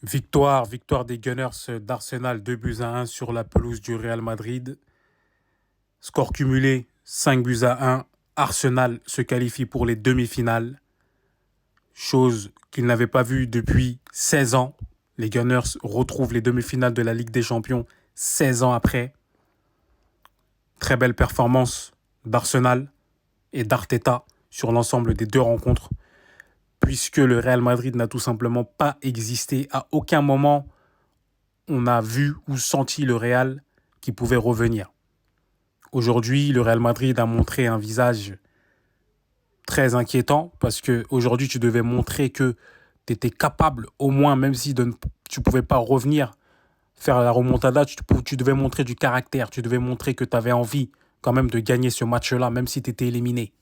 Victoire des Gunners d'Arsenal 2 buts à 1 sur la pelouse du Real Madrid. Score cumulé 5 buts à 1. Arsenal se qualifie pour les demi-finales, chose qu'ils n'avaient pas vue depuis 16 ans. Les Gunners retrouvent les demi-finales de la Ligue des Champions 16 ans après. Très belle performance d'Arsenal et d'Arteta sur l'ensemble des deux rencontres, puisque le Real Madrid n'a tout simplement pas existé. À aucun moment, on a vu ou senti le Real qui pouvait revenir. Aujourd'hui, le Real Madrid a montré un visage très inquiétant, parce qu'aujourd'hui, tu devais montrer que tu étais capable, au moins, même si tu ne pouvais pas revenir, faire la remontada, tu devais montrer du caractère, tu devais montrer que tu avais envie quand même de gagner ce match-là, même si tu étais éliminé.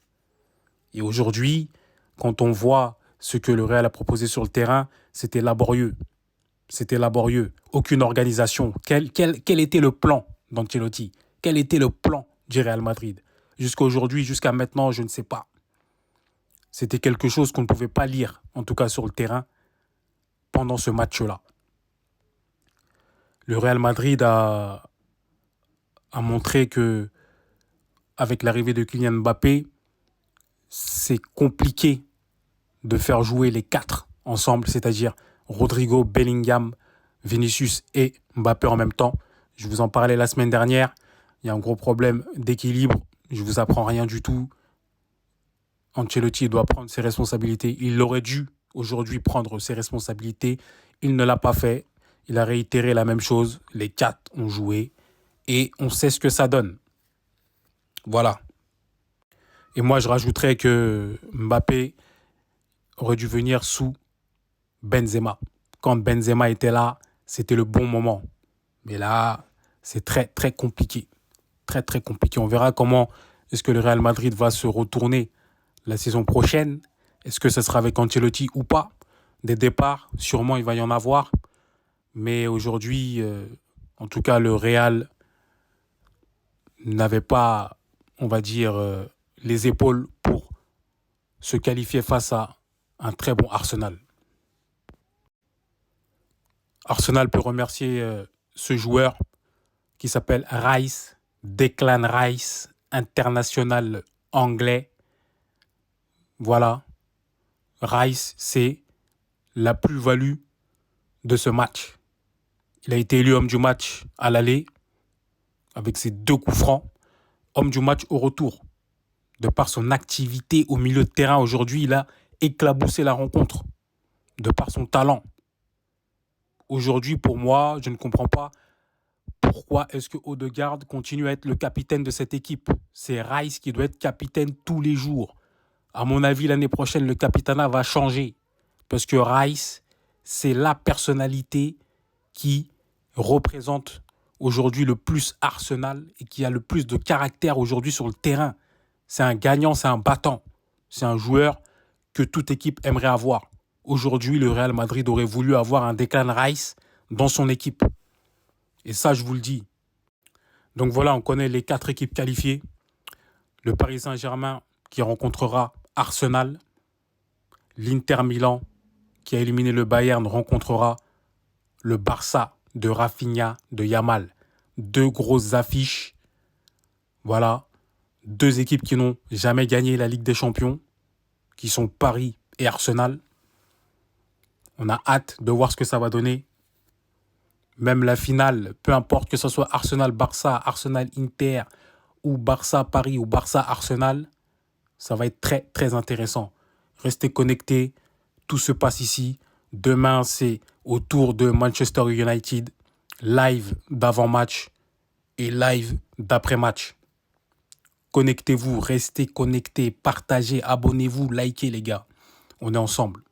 Et aujourd'hui, quand on voit ce que le Real a proposé sur le terrain, c'était laborieux. C'était laborieux. Aucune organisation. Quel était le plan d'Ancelotti? Quel était le plan du Real Madrid? Jusqu'à aujourd'hui, jusqu'à maintenant, je ne sais pas. C'était quelque chose qu'on ne pouvait pas lire, en tout cas sur le terrain, pendant ce match-là. Le Real Madrid a montré que, avec l'arrivée de Kylian Mbappé, c'est compliqué de faire jouer les quatre ensemble, c'est-à-dire Rodrigo, Bellingham, Vinicius et Mbappé en même temps. Je vous en parlais la semaine dernière. Il y a un gros problème d'équilibre. Je ne vous apprends rien du tout. Ancelotti doit prendre ses responsabilités. Il aurait dû aujourd'hui prendre ses responsabilités. Il ne l'a pas fait. Il a réitéré la même chose. Les quatre ont joué et on sait ce que ça donne. Voilà. Et moi, je rajouterais que Mbappé aurait dû venir sous Benzema. Quand Benzema était là, c'était le bon moment. Mais là, c'est très, très compliqué. Très, très compliqué. On verra comment est-ce que le Real Madrid va se retourner la saison prochaine. Est-ce que ce sera avec Ancelotti ou pas? Des départs, sûrement il va y en avoir. Mais aujourd'hui, en tout cas, le Real n'avait pas, on va dire, les épaules pour se qualifier face à un très bon Arsenal. Arsenal peut remercier ce joueur qui s'appelle Rice, Declan Rice, international anglais. Voilà. Rice, c'est la plus-value de ce match. Il a été élu homme du match à l'aller avec ses 2 coups francs. Homme du match au retour. De par son activité au milieu de terrain, aujourd'hui, il a éclaboussé la rencontre. De par son talent. Aujourd'hui, pour moi, je ne comprends pas pourquoi est-ce que Odegaard continue à être le capitaine de cette équipe. C'est Rice qui doit être capitaine tous les jours. À mon avis, l'année prochaine, le capitanat va changer. Parce que Rice, c'est la personnalité qui représente aujourd'hui le plus Arsenal et qui a le plus de caractère aujourd'hui sur le terrain. C'est un gagnant, c'est un battant. C'est un joueur que toute équipe aimerait avoir. Aujourd'hui, le Real Madrid aurait voulu avoir un Declan Rice dans son équipe. Et ça, je vous le dis. Donc voilà, on connaît les 4 équipes qualifiées. Le Paris Saint-Germain qui rencontrera Arsenal. L'Inter Milan qui a éliminé le Bayern rencontrera le Barça de Rafinha, de Yamal. 2 grosses affiches. Voilà. 2 équipes qui n'ont jamais gagné la Ligue des Champions, qui sont Paris et Arsenal. On a hâte de voir ce que ça va donner. Même la finale, peu importe que ce soit Arsenal-Barça, Arsenal-Inter ou Barça-Paris ou Barça-Arsenal, ça va être très, très intéressant. Restez connectés, tout se passe ici. Demain, c'est au tour de Manchester United, live d'avant-match et live d'après-match. Connectez-vous, restez connectés, partagez, abonnez-vous, likez les gars. On est ensemble.